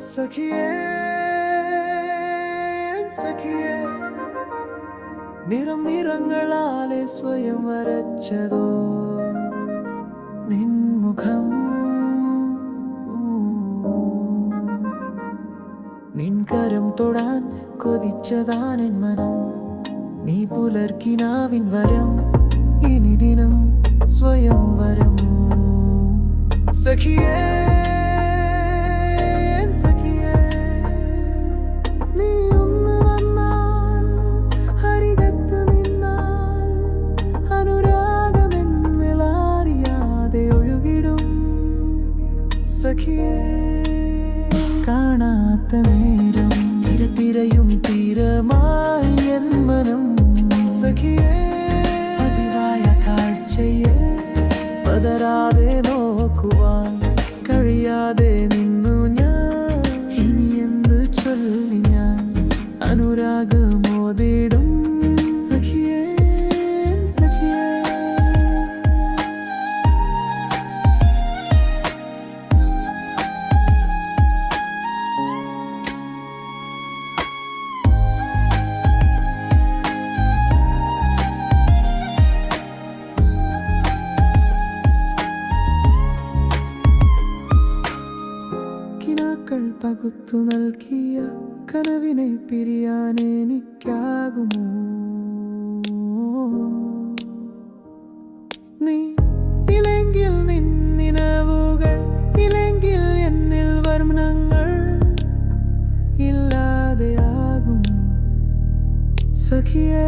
സഖിയേ സഖിയേ നിറങ്ങളാലെ സ്വയം വരച്ചതോ നിൻമുഖം നിൻകരം തൊടാൻ കൊതിച്ചതാണെൻ മനം നീ പുലർക്കിനാവിൻ വരം ഇനി ദിനം സ്വയം വരം സഖിയേ സഖിയേ നീ ഒന്ന് വന്നാൽ ഹരികത്ത് നിന്നാൽ അനുരാഗമെന്നിലറിയാതെ ഒഴുകിടും സഖിയേ കാണാത്ത നേരം തിരയും തീരമായി എൻ മനം സഖിയേ പതിവായ കാഴ്ചയെ പതരാതെ നോക്കുവാൻ കഴിയാതെ നിന്നു ഞാൻ ഇനി എന്ത് ചൊല്ലി ഞാൻ അനുരാഗമോതിടും സഖിയേ സഖിയേ പകുത്തു നൽകിയ കനവിനെ പിരിയാൻ എനിക്കാകുമോ നീ ഇല്ലെങ്കിൽ നിന്നവുകൾ ഇല്ലെങ്കിൽ എന്നിൽ വർണ്ണങ്ങൾ ഇല്ലാതെയാകും സഖിയേ